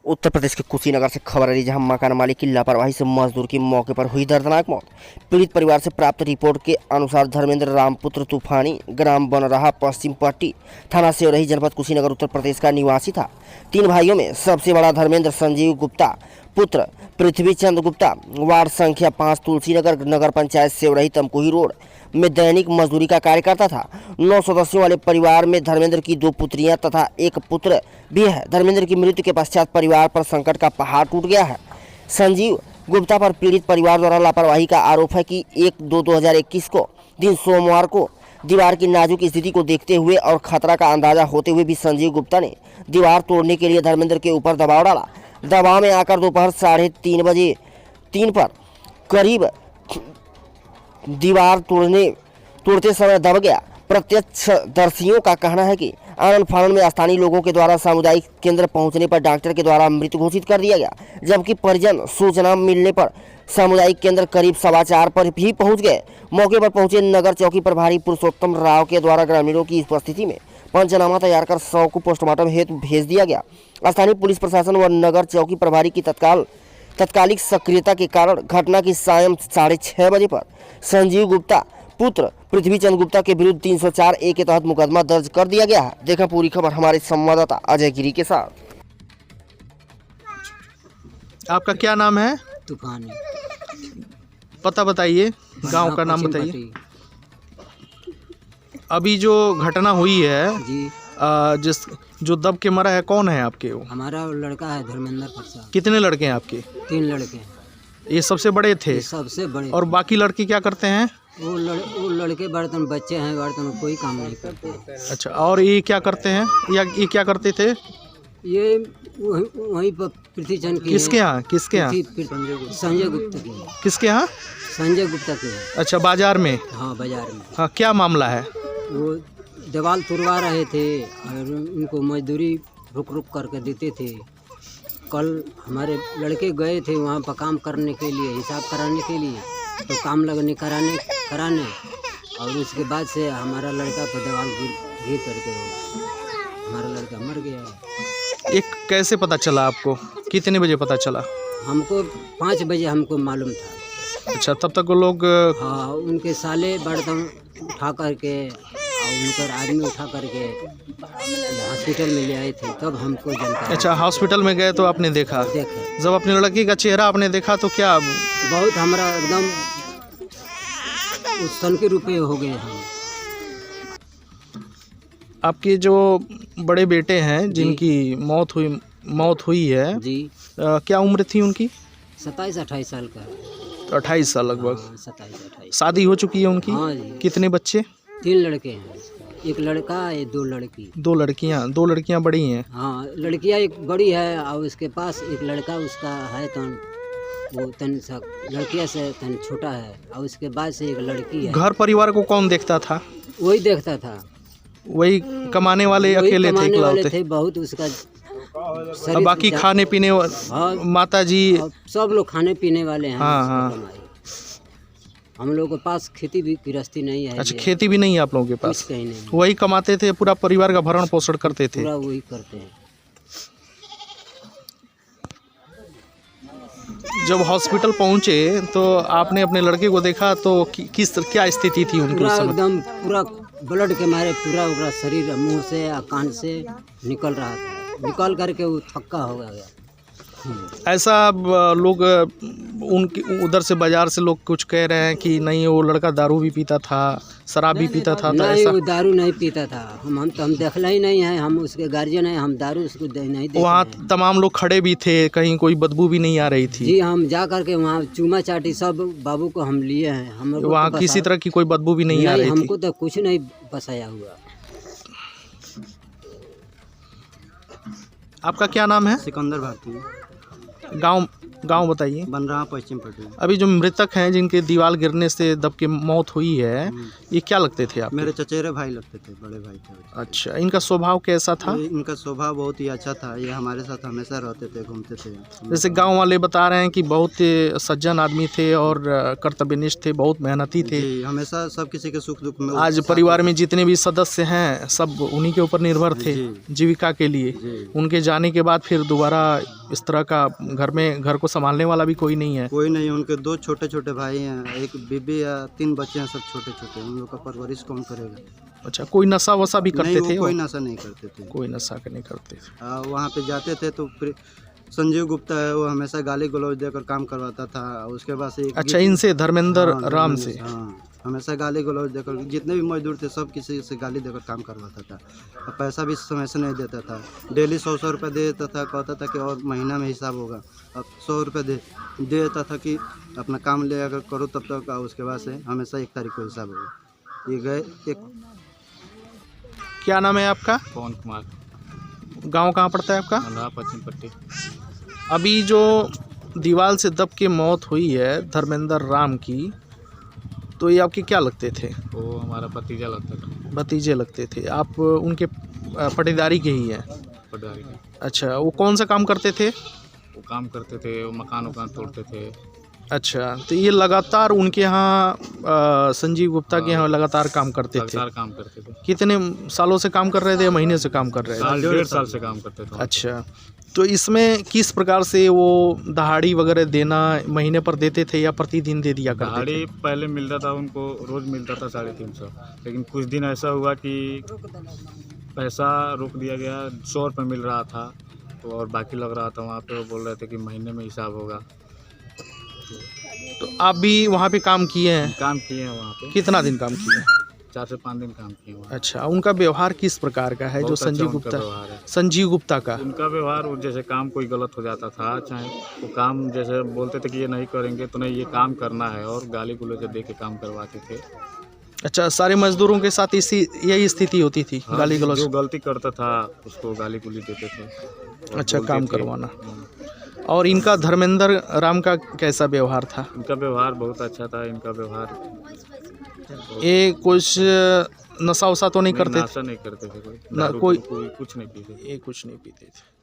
उत्तर प्रदेश के कुशीनगर से खबर आ रही, जहां मकान मालिक की लापरवाही से मजदूर की मौके पर हुई दर्दनाक मौत। पीड़ित परिवार से प्राप्त रिपोर्ट के अनुसार धर्मेंद्र रामपुत्र तूफानी ग्राम बनराहा पश्चिम पट्टी थाना सेवरही जनपद कुशीनगर उत्तर प्रदेश का निवासी था। 3 भाइयों में सबसे बड़ा धर्मेंद्र संजीव गुप्ता पुत्र पृथ्वी चंद गुप्ता वार्ड संख्या 5 तुलसीनगर नगर पंचायत सेवरही तमकुही रोड में दैनिक मजदूरी का कार्य करता था। 9 सदस्यों वाले परिवार में धर्मेंद्र की 2 पुत्रियां तथा 1 पुत्र भी है। धर्मेंद्र की मृत्यु के पश्चात परिवार पर संकट का पहाड़ टूट गया है। संजीव गुप्ता पर पीड़ित परिवार द्वारा लापरवाही का आरोप है कि 1/2/2021 को दिन सोमवार को दीवार की नाजुक स्थिति को देखते हुए और खतरा का अंदाजा होते हुए भी संजीव गुप्ता ने दीवार तोड़ने के लिए धर्मेंद्र के ऊपर दबाव डाला। दबाव में आकर दोपहर 3:30 पर करीब दीवार तोड़ते समय दब गया। प्रत्यक्षदर्शियों का कहना है कि आनन फानन में स्थानीय लोगों के द्वारा सामुदायिक केंद्र पहुंचने पर डॉक्टर के द्वारा मृत घोषित कर दिया गया, जबकि परिजन सूचना मिलने पर सामुदायिक केंद्र करीब 4:15 पर भी पहुंच गए। मौके पर पहुंचे नगर चौकी प्रभारी पुरुषोत्तम राव के द्वारा ग्रामीणों की उपस्थिति में पंचनामा तैयार कर शव को पोस्टमार्टम हेतु भेज दिया गया। स्थानीय पुलिस प्रशासन व नगर चौकी प्रभारी की तत्कालिक सक्रियता के कारण घटना की सायं 6:30 बजे पर संजीव गुप्ता पुत्र पृथ्वीचंद गुप्ता के विरुद्ध 304A के तहत मुकदमा दर्ज कर दिया गया है। देखा पूरी खबर हमारे संवाददाता अजय गिरी के साथ। आपका क्या नाम है? तूफानी। पता बताइए, गांव का नाम बताइए। अभी जो घटना हुई है जी, जो दब के मरा है, कौन है आपके? वो हमारा लड़का है धर्मेंद्र प्रसाद। कितने लड़के हैं आपके? 3 लड़के हैं। ये सबसे बड़े थे? ये सबसे बड़े। और बाकी लड़के क्या करते हैं? वो लड़के बर्तन बच्चे हैं, बर्तन कोई काम नहीं करते हैं। अच्छा, और ये क्या करते हैं या ये क्या करते थे? ये वहीं पर पृथ्वीचंद की किसके यहाँ? किसके यहाँ? संजय गुप्ता की। किसके यहाँ? संजय गुप्ता की। अच्छा, बाजार में? हाँ, बाजार में। हाँ, क्या मामला है? वो दीवार तुड़वा रहे थे और उनको मजदूरी रुक करके देते थे। कल हमारे लड़के गए थे वहाँ पर काम करने के लिए, हिसाब कराने के लिए, तो काम लगने कराने और उसके बाद से हमारा लड़का पर दीवार गिर करके हमारा लड़का मर गया है। एक कैसे पता चला आपको? कितने बजे पता चला? हमको 5 बजे हमको मालूम था। अच्छा, तब तक वो लोग? हाँ, उनके साले बर्तन उठा करके और उनकर आदमी उठा करके हॉस्पिटल में ले आए थे, तब हमको जानकारी। अच्छा, हॉस्पिटल में गए तो आपने देखा? जब अपने लड़की का चेहरा आपने देखा तो क्या? बहुत हमारा एकदम उस सन के रूपे हो गए हम। आपके जो बड़े बेटे हैं जिनकी मौत हुई है जी, क्या उम्र थी उनकी? 27-28 साल का। 28 साल लगभग। 27-28। शादी हो चुकी है उनकी? हाँ जी। कितने बच्चे? 3 लड़के हैं, 1 लड़का 2 लड़की। 2 लड़कियां? 2 लड़कियां बड़ी हैं? हाँ, लड़कियां एक बड़ी है और उसके पास एक लड़का उसका है, तो वो तन सा लड़किया से तन छोटा है, और उसके बाद से एक लड़की है। घर परिवार को कौन देखता था? वही देखता था। वही कमाने वाले अकेले थे? बहुत उसका बाकी खाने पीने माता जी सब लोग खाने पीने वाले हैं। हाँ। हम लोग के पास खेती भी गृहस्थी नहीं है। अच्छा, खेती भी नहीं है आप लोगों के पास? कहीं नहीं। वही कमाते थे, पूरा परिवार का भरण पोषण करते थे? पूरा वही करते हैं। जब हॉस्पिटल पहुंचे तो आपने अपने लड़के को देखा तो क्या स्थिति थी उनकी? पूरा एकदम पूरा ब्लड के मारे पूरा शरीर मुंह से कान से निकल रहा था, निकल करके वो थक्का हो गया। ऐसा लोग उनके उधर से बाजार से लोग कुछ कह रहे हैं कि नहीं, वो लड़का दारू भी पीता था, शराब भी पीता था? नहीं, वो दारू नहीं पीता था। हम देखला ही नहीं है, हम उसके गार्जियन हैं, हम दारू उसको नहीं देते। वहाँ तमाम लोग खड़े भी थे, कहीं कोई बदबू भी नहीं आ रही थी? जी, हम जा करके वहाँ चूमा चाटी सब बाबू को हम लिए हैं। हम वहाँ किसी तरह की कोई बदबू भी नहीं आ रही थी? हमको तो कुछ नहीं बसाया हुआ। आपका क्या नाम है? सिकंदर भारती। गांव गांव बताइए। बनराहा पश्चिम पट्टी। अभी जो मृतक हैं जिनके दीवार गिरने से दब के मौत हुई है, ये क्या लगते थे आप? मेरे चचेरे भाई लगते थे, बड़े भाई थे। अच्छा, इनका स्वभाव कैसा था? इनका स्वभाव बहुत ही अच्छा था, ये हमारे साथ हमेशा रहते थे, घूमते थे। जैसे गांव वाले बता रहे हैं कि बहुत सज्जन आदमी थे और कर्तव्यनिष्ठ थे, बहुत मेहनती थे। जी, हमेशा सब किसी के सुख दुख में आज परिवार में जितने भी सदस्य हैं सब उन्हीं के ऊपर निर्भर थे जीविका के लिए। उनके जाने के बाद फिर दोबारा इस तरह का घर को संभालने वाला भी कोई नहीं है। कोई नहीं। उनके 2 छोटे छोटे भाई हैं, एक बीबी या 3 बच्चे हैं, सब छोटे छोटे। उन लोग का परवरिश कौन करेगा? अच्छा, कोई नशा वशा भी करते थे? कोई नशा नहीं करते थे। कोई नशा नहीं करते थे। वहाँ पे जाते थे तो संजीव गुप्ता है, वो हमेशा गाली गलौज देकर काम करवाता था। उसके बाद से अच्छा, इनसे धर्मेंद्र राम से? हाँ, हमेशा गाली गलौज देकर, जितने भी मजदूर थे सब किसी से गाली देकर काम करवाता था। और पैसा भी समय से नहीं देता था। डेली 100 रुपये दे देता था, कहता था कि और महीना में हिसाब होगा। अब 100 रुपये दे देता था कि अपना काम ले अगर करो तब तक। उसके बाद से हमेशा 1 तारीख को हिसाब होगा। ये गए क्या नाम है आपका? पवन कुमार। गांव कहाँ पड़ता है आपका? बनराहा पश्चिम पट्टी। अभी जो दीवार से दब के मौत हुई है धर्मेंद्र राम की, तो ये आपके क्या लगते थे? वो हमारा भतीजा लगता था। भतीजे लगते थे। आप उनके पटेदारी के ही हैं? पटवारी का। अच्छा, वो कौन सा काम करते थे? वो काम करते थे, वो मकान वकान तोड़ते थे। अच्छा, तो ये लगातार उनके यहाँ संजीव गुप्ता के यहाँ लगातार काम करते थे? लगातार काम करते थे। कितने सालों से काम कर रहे थे या महीने से काम कर रहे थे? 1.5 साल से काम करते थे। अच्छा, तो इसमें किस प्रकार से वो दहाड़ी वगैरह देना महीने पर देते थे या प्रतिदिन दे दिया करते थे? दहाड़ी पहले मिलता था उनको, रोज मिलता था 350। लेकिन कुछ दिन ऐसा हुआ कि पैसा रोक दिया गया, 100 रुपये मिल रहा था तो और बाकी लग रहा था वहाँ पे। वो बोल रहे थे कि महीने में हिसाब होगा। तो आप भी वहाँ पे काम किए हैं? काम किए हैं वहाँ पे। कितना दिन काम किए हैं? 4 से 5 दिन काम किए वहाँ। अच्छा, उनका व्यवहार किस प्रकार का है जो बहुत अच्छा संजीव उनका गुप्ता? व्यवहार है। संजीव गुप्ता का उनका व्यवहार, जैसे काम कोई गलत हो जाता था, चाहे वो काम जैसे बोलते थे कि ये नहीं करेंगे तो नहीं, ये काम करना है, और गाली गलौज दे के काम करवाते थे। अच्छा, सारे मजदूरों के साथ यही स्थिति होती थी? हाँ, गाली गलौज? जो गलती करता था उसको गाली गुली देते थे। अच्छा, काम करवाना। और इनका धर्मेंद्र राम का कैसा व्यवहार था? इनका व्यवहार बहुत अच्छा था। इनका व्यवहार, ये कुछ नशा वशा तो नहीं करते? नशा नहीं करते थे, ना कोई कुछ नहीं पीते। ये कुछ नहीं पीते थे।